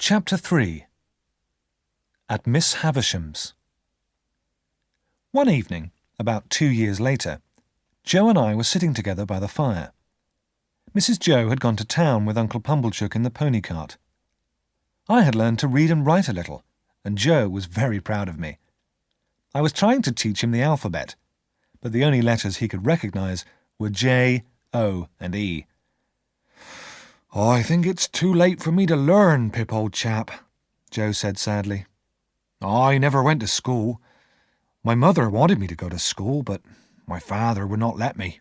Chapter 3. At Miss Havishams. One evening, about 2 years later, Joe and I were sitting together by the fire. Mrs. Joe had gone to town with Uncle Pumblechook in the pony cart. I had learned to read and write a little, and Joe was very proud of me. I was trying to teach him the alphabet, but the only letters he could recognise were J, O, and E. "I think it's too late for me to learn, Pip, old chap," Joe said sadly. "I never went to school. My mother wanted me to go to school, but my father would not let me.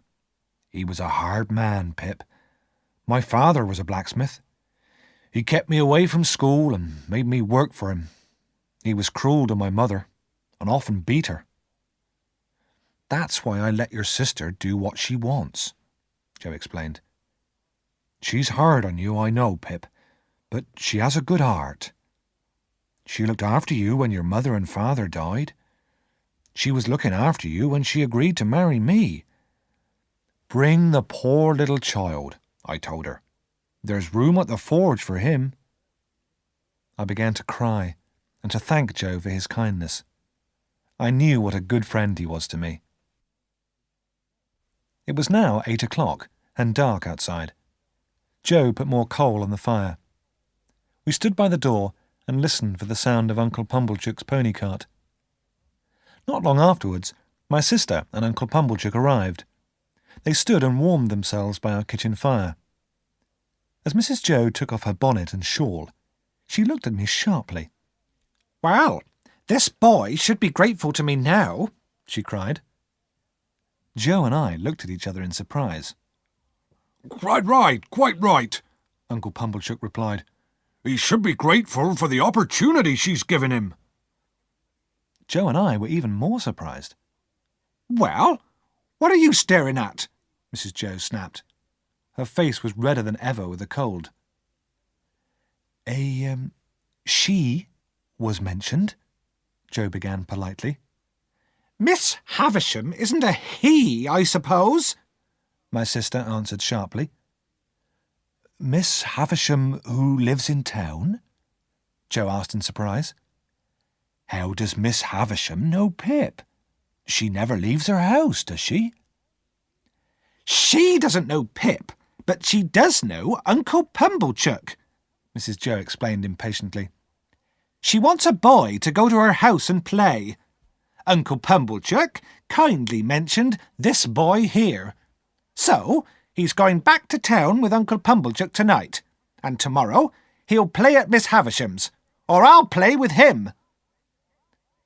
He was a hard man, Pip. My father was a blacksmith. He kept me away from school and made me work for him. He was cruel to my mother and often beat her." "That's why I let your sister do what she wants," Joe explained. "She's hard on you, I know, Pip, but she has a good heart. She looked after you when your mother and father died. She was looking after you when she agreed to marry me. 'Bring the poor little child,' I told her. 'There's room at the forge for him.'" I began to cry and to thank Joe for his kindness. I knew what a good friend he was to me. It was now 8 o'clock and dark outside. Joe put more coal on the fire. We stood by the door and listened for the sound of Uncle Pumblechook's pony cart. Not long afterwards, my sister and Uncle Pumblechook arrived. They stood and warmed themselves by our kitchen fire. As Mrs. Joe took off her bonnet and shawl, she looked at me sharply. "Well, this boy should be grateful to me now," she cried. Joe and I looked at each other in surprise. Quite right, Uncle Pumblechook replied. "He should be grateful for the opportunity she's given him." Joe and I were even more surprised. "Well, what are you staring at?" Mrs. Joe snapped. Her face was redder than ever with the cold. She was mentioned," Joe began politely. "Miss Havisham isn't a he, I suppose?" my sister answered sharply. "Miss Havisham who lives in town?" Joe asked in surprise. "How does Miss Havisham know Pip? She never leaves her house, does she?" "She doesn't know Pip, but she does know Uncle Pumblechook," Mrs. Joe explained impatiently. "She wants a boy to go to her house and play. Uncle Pumblechook kindly mentioned this boy here. So, he's going back to town with Uncle Pumblechook tonight, and tomorrow he'll play at Miss Havisham's, or I'll play with him."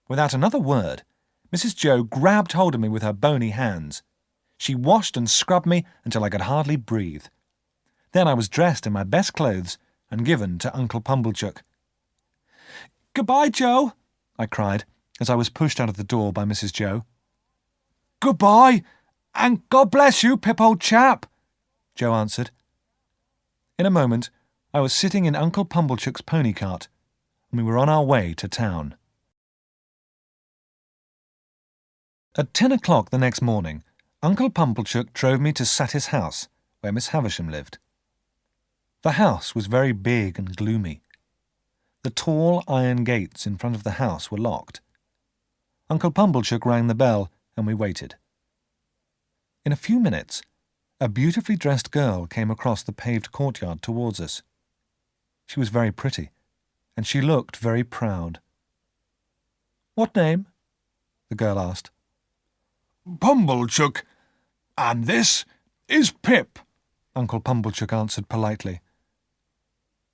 Without another word, Mrs. Joe grabbed hold of me with her bony hands. She washed and scrubbed me until I could hardly breathe. Then I was dressed in my best clothes and given to Uncle Pumblechook. "Goodbye, Joe," I cried, as I was pushed out of the door by Mrs. Joe. "Goodbye, and God bless you, Pip, old chap," Joe answered. In a moment, I was sitting in Uncle Pumblechook's pony cart, and we were on our way to town. At 10 o'clock the next morning, Uncle Pumblechook drove me to Satis house, where Miss Havisham lived. The house was very big and gloomy. The tall iron gates in front of the house were locked. Uncle Pumblechook rang the bell, and we waited. In a few minutes, a beautifully dressed girl came across the paved courtyard towards us. She was very pretty, and she looked very proud. "What name?" the girl asked. "Pumblechook, and this is Pip," Uncle Pumblechook answered politely.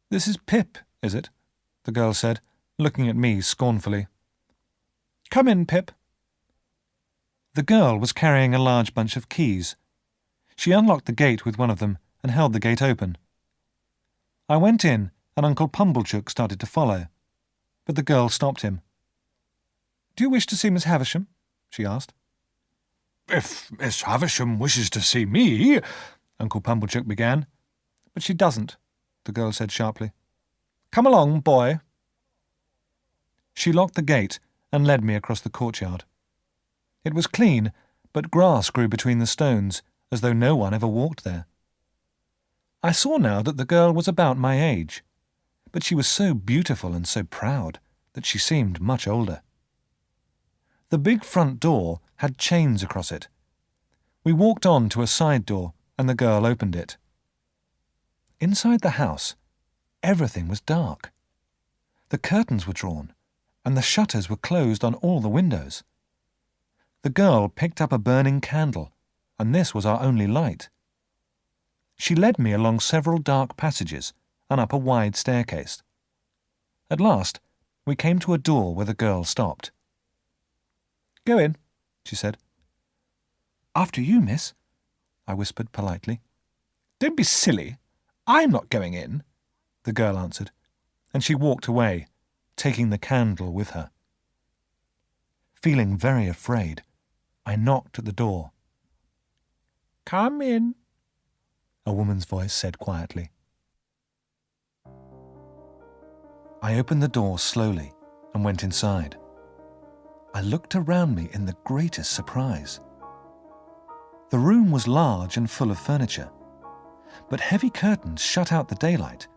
"This is Pip, is it?" the girl said, looking at me scornfully. "Come in, Pip." The girl was carrying a large bunch of keys. She unlocked the gate with one of them and held the gate open. I went in, and Uncle Pumblechook started to follow, but the girl stopped him. "Do you wish to see Miss Havisham?" she asked. "If Miss Havisham wishes to see me," Uncle Pumblechook began. "But she doesn't," the girl said sharply. "Come along, boy." She locked the gate and led me across the courtyard. It was clean, but grass grew between the stones, as though no one ever walked there. I saw now that the girl was about my age, but she was so beautiful and so proud that she seemed much older. The big front door had chains across it. We walked on to a side door, and the girl opened it. Inside the house, everything was dark. The curtains were drawn, and the shutters were closed on all the windows. The girl picked up a burning candle, and this was our only light. She led me along several dark passages and up a wide staircase. At last, we came to a door where the girl stopped. "Go in," she said. "After you, miss," I whispered politely. "Don't be silly. I'm not going in," the girl answered, and she walked away, taking the candle with her. Feeling very afraid, I knocked at the door. "Come in," a woman's voice said quietly. I opened the door slowly and went inside. I looked around me in the greatest surprise. The room was large and full of furniture, but heavy curtains shut out the daylight,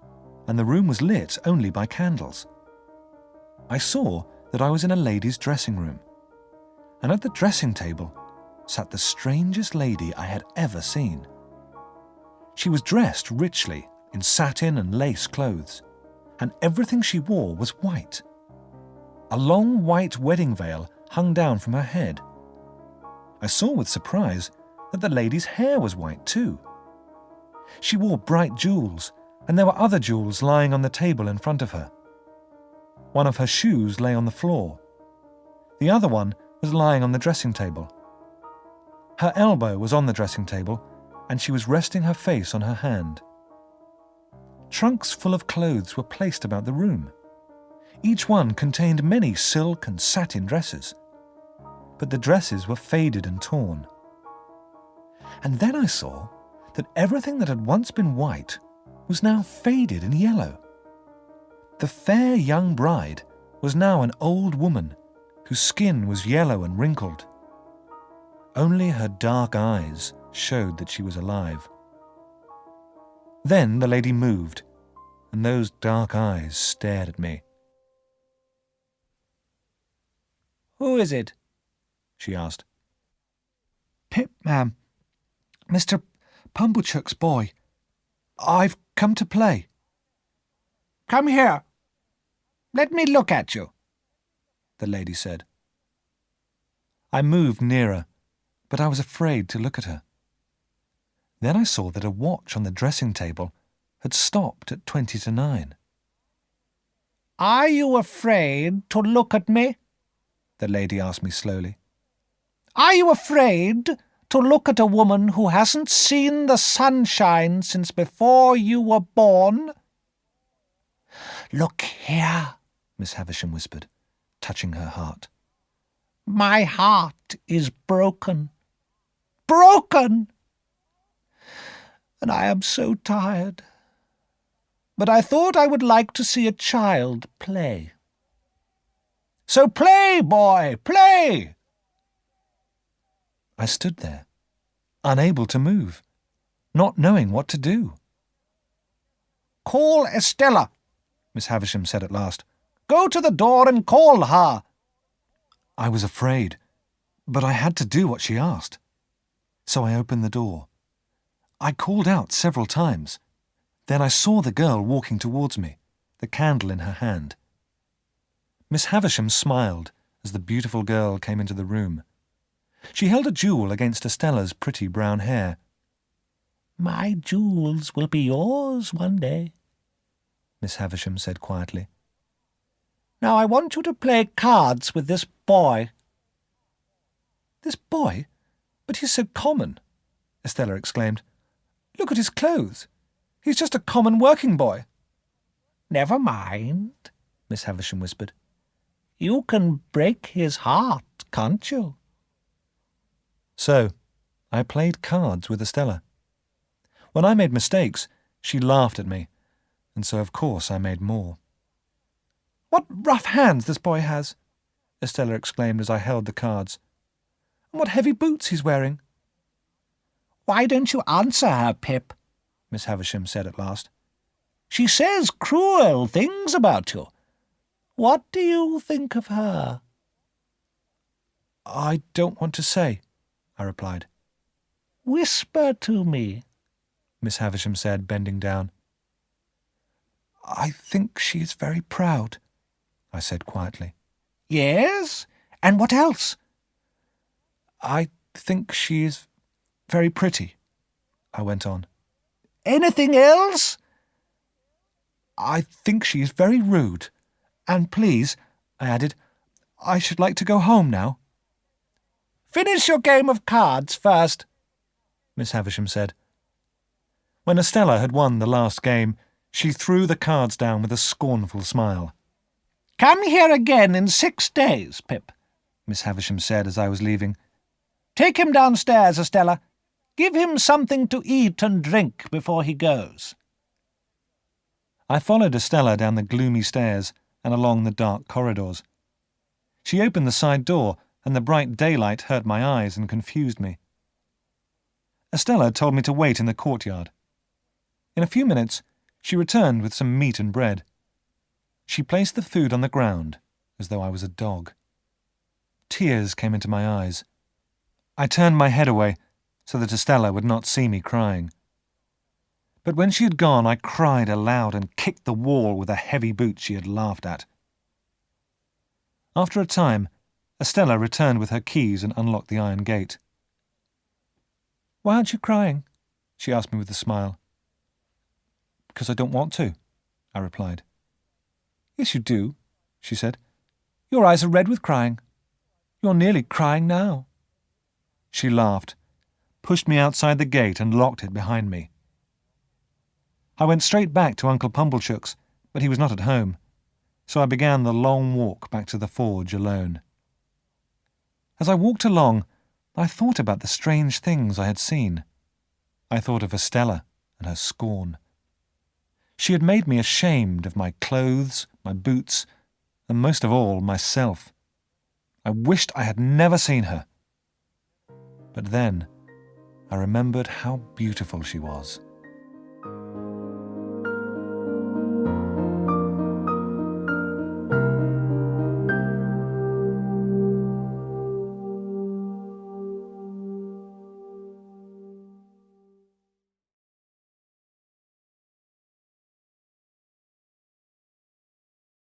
and the room was lit only by candles. I saw that I was in a lady's dressing room, and at the dressing table sat the strangest lady I had ever seen. She was dressed richly in satin and lace clothes, and everything she wore was white. A long white wedding veil hung down from her head. I saw with surprise that the lady's hair was white too. She wore bright jewels, and there were other jewels lying on the table in front of her. One of her shoes lay on the floor. The other one was lying on the dressing table. Her elbow was on the dressing table, and she was resting her face on her hand. Trunks full of clothes were placed about the room. Each one contained many silk and satin dresses, but the dresses were faded and torn. And then I saw that everything that had once been white was now faded and yellow. The fair young bride was now an old woman whose skin was yellow and wrinkled. Only her dark eyes showed that she was alive. Then the lady moved, and those dark eyes stared at me. "Who is it?" she asked. "Pip, ma'am. Mr. Pumblechook's boy. I've come to play." "Come here. Let me look at you," the lady said. I moved nearer, but I was afraid to look at her. Then I saw that a watch on the dressing table had stopped at 20 to 9. "Are you afraid to look at me?" the lady asked me slowly. "Are you afraid to look at a woman who hasn't seen the sunshine since before you were born?" "Look here," Miss Havisham whispered, touching her heart. "My heart is broken. Broken! And I am so tired. But I thought I would like to see a child play. So play, boy, play!" I stood there, unable to move, not knowing what to do. "Call Estella," Miss Havisham said at last. "Go to the door and call her." I was afraid, but I had to do what she asked. So I opened the door. I called out several times. Then I saw the girl walking towards me, the candle in her hand. Miss Havisham smiled as the beautiful girl came into the room. She held a jewel against Estella's pretty brown hair. "My jewels will be yours one day," Miss Havisham said quietly. "Now I want you to play cards with this boy." "This boy? But he's so common," Estella exclaimed. "Look at his clothes. He's just a common working boy." "Never mind," Miss Havisham whispered. "You can break his heart, can't you?" So, I played cards with Estella. When I made mistakes, she laughed at me, and so of course I made more. "What rough hands this boy has!" Estella exclaimed as I held the cards. "And what heavy boots he's wearing!" "Why don't you answer her, Pip?" Miss Havisham said at last. She says cruel things about you. What do you think of her?" "I don't want to say," I replied. "Whisper to me," Miss Havisham said, bending down. "I think she is very proud," I said quietly. "Yes? And what else?" "I think she is very pretty," I went on. "Anything else?" "I think she is very rude. And please," I added, "I should like to go home now." "Finish your game of cards first," Miss Havisham said. When Estella had won the last game, she threw the cards down with a scornful smile. "Come here again in 6 days, Pip," Miss Havisham said as I was leaving. "Take him downstairs, Estella. Give him something to eat and drink before he goes." I followed Estella down the gloomy stairs and along the dark corridors. She opened the side door, and the bright daylight hurt my eyes and confused me. Estella told me to wait in the courtyard. In a few minutes, she returned with some meat and bread. She placed the food on the ground, as though I was a dog. Tears came into my eyes. I turned my head away so that Estella would not see me crying. But when she had gone, I cried aloud and kicked the wall with a heavy boot she had laughed at. After a time, Estella returned with her keys and unlocked the iron gate. "Why aren't you crying?" she asked me with a smile. "Because I don't want to," I replied. "Yes, you do," she said. "Your eyes are red with crying. You're nearly crying now." She laughed, pushed me outside the gate and locked it behind me. I went straight back to Uncle Pumblechook's, but he was not at home, so I began the long walk back to the forge alone. As I walked along, I thought about the strange things I had seen. I thought of Estella and her scorn. She had made me ashamed of my clothes, my boots, and most of all, myself. I wished I had never seen her. But then I remembered how beautiful she was.